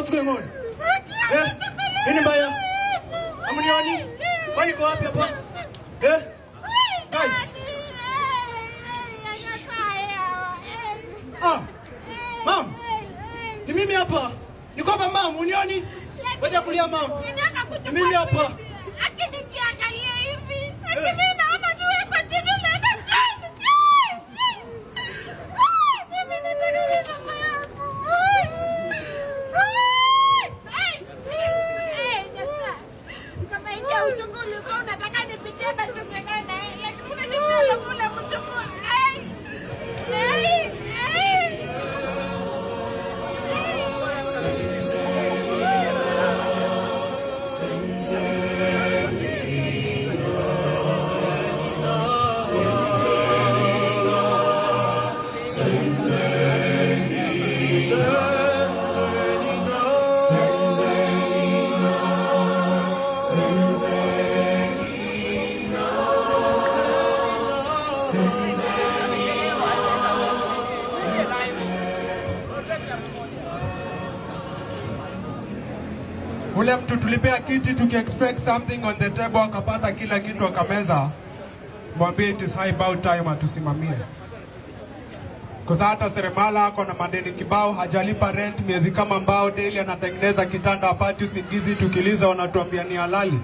What's going on? Nini mbaya? Amnioni? Kwani kwa wapi hapa? Guys. Mom. Ni mimi hapa. Niko hapa mom, unioni? Wacha kulia mom. Ni mimi hapa. Akinikiangalia hivi. Akini naona tu kwa TV naenda chini. Mimi nitaka kama ingia uchungu ulikuwa unataka nipitie basi ungekana na yeye. Lakini unanipenda kule mchungu. Ule mtu tulipea kiti tuki-expect something on the table, akapata kila kitu akameza. Mwambie it is high about time atusimamie. Kwa hata seremala ako na madeni kibao, hajalipa rent miezi kama mbao, daily anatengeneza kitanda apati usingizi, tukiliza wanatuambia ni halali.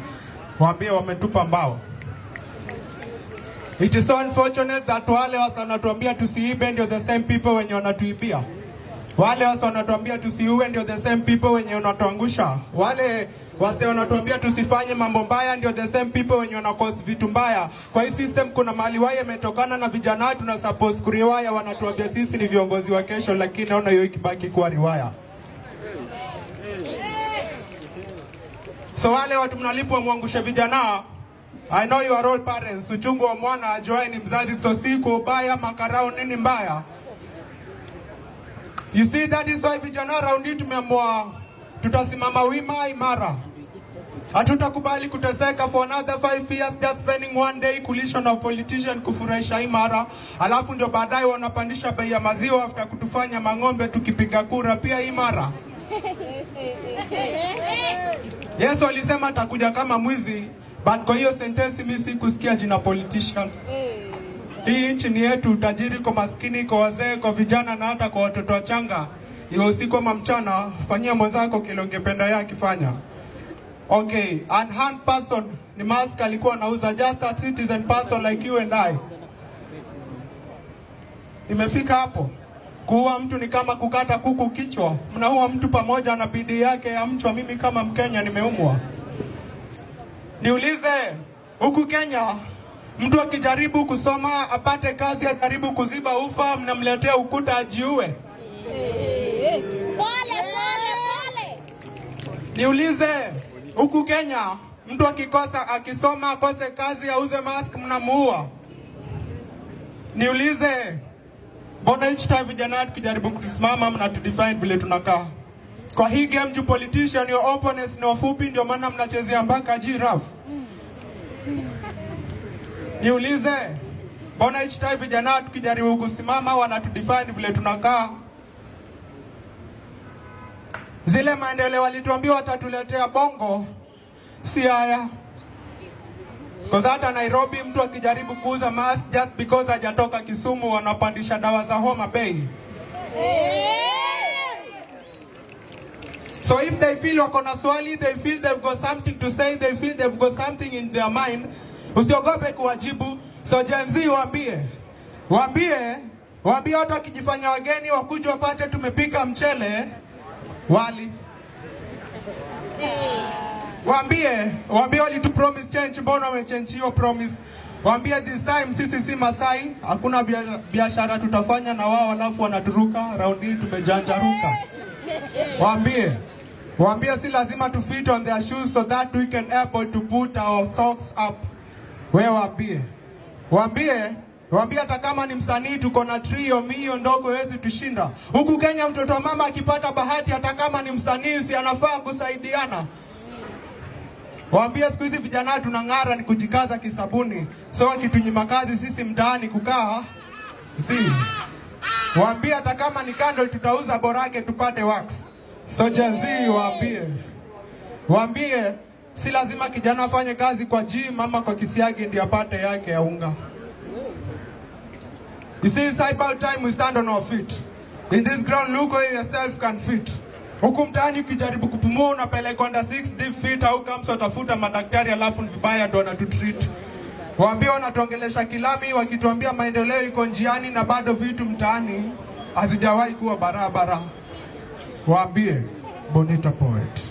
Mwambie wametupa mbao. It is so unfortunate that wale wasa wanatuambia tusiibe ndio the same people wenye wanatuibia. Wale wasa wanatuambia tusiue ndio the same people wenye wanatuangusha. Wale wase wanatuambia tusifanye mambo mbaya ndio the same people wenye wanakose vitu mbaya. Kwa hii system kuna mali waya imetokana na vijana tuna suppose kuriwaya, wanatuambia sisi ni viongozi wa kesho, lakini naona hiyo ikibaki kuwa riwaya. So wale watu mnalipwa muangushe vijana, I know you are all parents. Uchungu wa mwana ajuai ni mzazi, so siku ubaya makarao nini mbaya. You see, that is why vijana round hii tumeamua tutasimama wima imara. Hatutakubali kuteseka for another 5 years just spending one day kulisha na politician kufurahisha imara. Alafu ndio baadaye wanapandisha bei ya maziwa after kutufanya mang'ombe tukipiga kura pia imara. Yesu alisema atakuja kama mwizi, but kwa hiyo sentence mimi sikusikia jina politician. Hii nchi ni yetu, tajiri kwa maskini, kwa wazee, kwa vijana na hata kwa watoto wachanga. Iwe usiku ama mchana, fanyia mwenzako kile ungependa yeye akifanya. Okay, unharmed person ni mask alikuwa anauza, just a citizen person like you and I. Imefika hapo. Kuua mtu ni kama kukata kuku kichwa. Mnaua mtu pamoja na bidii yake ya mchwa. Mimi kama Mkenya nimeumwa. Niulize, huku Kenya mtu akijaribu kusoma apate kazi, ajaribu kuziba ufa, mnamletea ukuta ajiue. Pole. Niulize, huku Kenya mtu akisoma akose kazi, auze mask, mnamuua. Niulize, mbona each time vijana tukijaribu kusimama mnatudefine vile tunakaa? Kwa hii game you politician, your opponents ni wafupi, ndio maana mnachezea mpaka giraffe. Niulize, mbona each time vijana tukijaribu kusimama wanatudefine vile tunakaa? Zile maendeleo walituambia watatuletea Bongo, si haya. Kwa hata Nairobi mtu akijaribu kuuza mask just because hajatoka Kisumu wanapandisha dawa za Homa Bay. So if they feel wako na swali, they feel they've got something to say, they feel they've got something in their mind, usiogope kuwajibu. So Gen Z waambie watu wakijifanya wageni wakuje wapate tumepika mchele wali. Waambie walitu promise change, mbona wamechange hiyo promise? Waambie this time sisi si Masai, hakuna biashara tutafanya na wao alafu wanaturuka, round hii tumejanjaruka. Waambie si lazima to fit on their shoes so that we can able to put our socks up. Wewe waambie hata kama ni msanii tuko na trio mio ndogo hezi tushinda. Huku Kenya mtoto wa mama akipata bahati hata kama ni msanii si anafaa kusaidiana. Waambie siku hizi vijana tunang'ara ni kujikaza kisabuni. So wakitunyima kazi sisi mtaani kukaa. Waambie hata kama ni candle tutauza borake tupate wax. So Gen Z waambie si lazima kijana afanye kazi kwa gym ama kwa kisiagi ndio apate yake ya unga. You see, it's about time we stand on our feet. In this ground, look where yourself can fit. Huku mtaani ukijaribu kupumua unapeleka under 6 deep feet au kama utafuta madaktari alafu vibaya ndo wanatutreat. Waambie wanatuongelesha kilami wakituambia maendeleo iko njiani na bado vitu mtaani hazijawahi kuwa barabara. Waambie Bonita Poet.